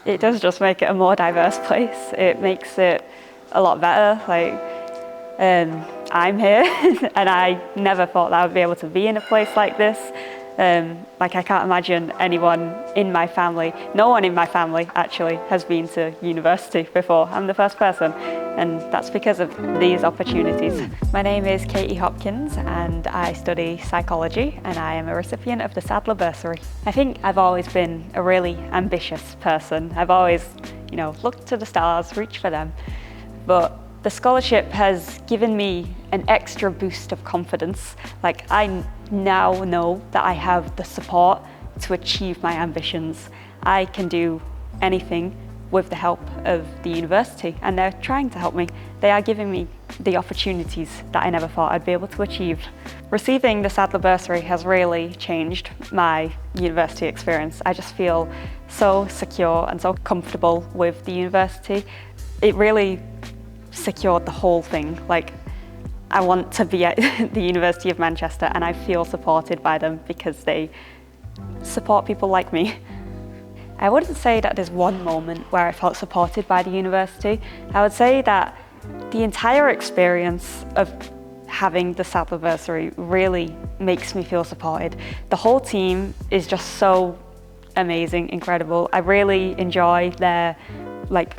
It does just make it a more diverse place. It makes it a lot better. I'm here and I never thought that I would be able to be in a place like this. I can't imagine anyone in my family, no one in my family actually has been to university before. I'm the first person, and that's because of these opportunities. My name is Katie Hopkins and I study psychology, and I am a recipient of the Sadler Bursary. I think I've always been a really ambitious person. I've always, looked to the stars, reached for them. But the scholarship has given me an extra boost of confidence. I now know that I have the support to achieve my ambitions. I can do anything with the help of the university, and they're trying to help me. They are giving me the opportunities that I never thought I'd be able to achieve. Receiving the Sadler Bursary has really changed my university experience. I just feel so secure and so comfortable with the university. It really secured the whole thing. I want to be at the University of Manchester, and I feel supported by them because they support people like me. I wouldn't say that there's one moment where I felt supported by the university. I would say that the entire experience of having the Sadler Bursary really makes me feel supported. The whole team is just so amazing, incredible. I really enjoy their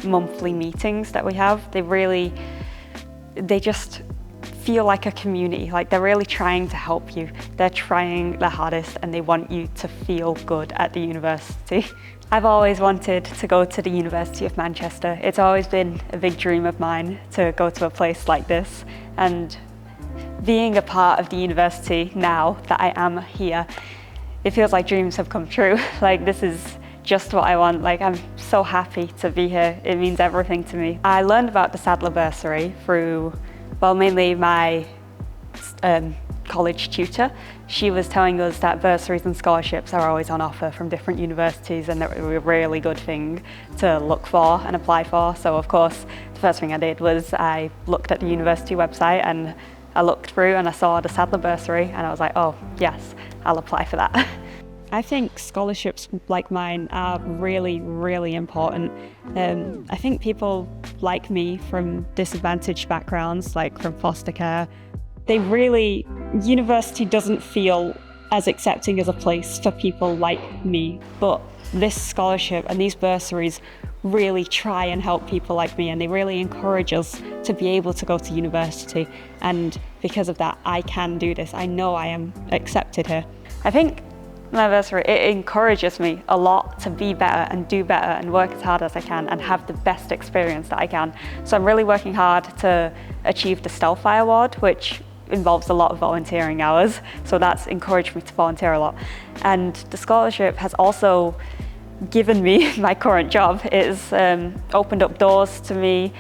monthly meetings that we have. They just feel like a community. They're really trying to help you. They're trying their hardest and they want you to feel good at the university. I've always wanted to go to the University of Manchester. It's always been a big dream of mine to go to a place like this, and being a part of the university now that I am here, it feels like dreams have come true. This is just what I want. I'm so happy to be here. It means everything to me. I learned about the Sadler Bursary through, mainly my college tutor. She was telling us that bursaries and scholarships are always on offer from different universities, and they're a really good thing to look for and apply for. So of course, the first thing I did was I looked at the university website and I looked through and I saw the Sadler Bursary, and I was like, oh yes, I'll apply for that. I think scholarships like mine are really, really important. I think people like me from disadvantaged backgrounds, from foster care, university doesn't feel as accepting as a place for people like me. But this scholarship and these bursaries really try and help people like me, and they really encourage us to be able to go to university. And because of that, I can do this. I know I am accepted here. I think my bursary, it encourages me a lot to be better and do better and work as hard as I can and have the best experience that I can. So I'm really working hard to achieve the Stelfi Award, which involves a lot of volunteering hours. So that's encouraged me to volunteer a lot. And the scholarship has also given me my current job. It's opened up doors to me.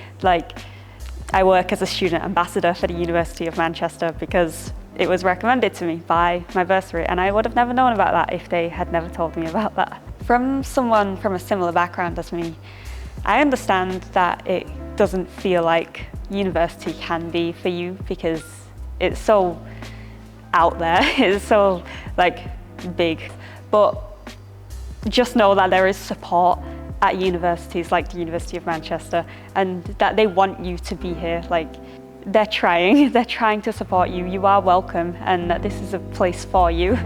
I work as a student ambassador for the University of Manchester because it was recommended to me by my bursary, and I would have never known about that if they had never told me about that. From someone from a similar background as me, I understand that it doesn't feel like university can be for you because it's so out there, it's so big. But just know that there is support at universities like the University of Manchester, and that they want you to be here. They're trying to support you. You are welcome, and that this is a place for you.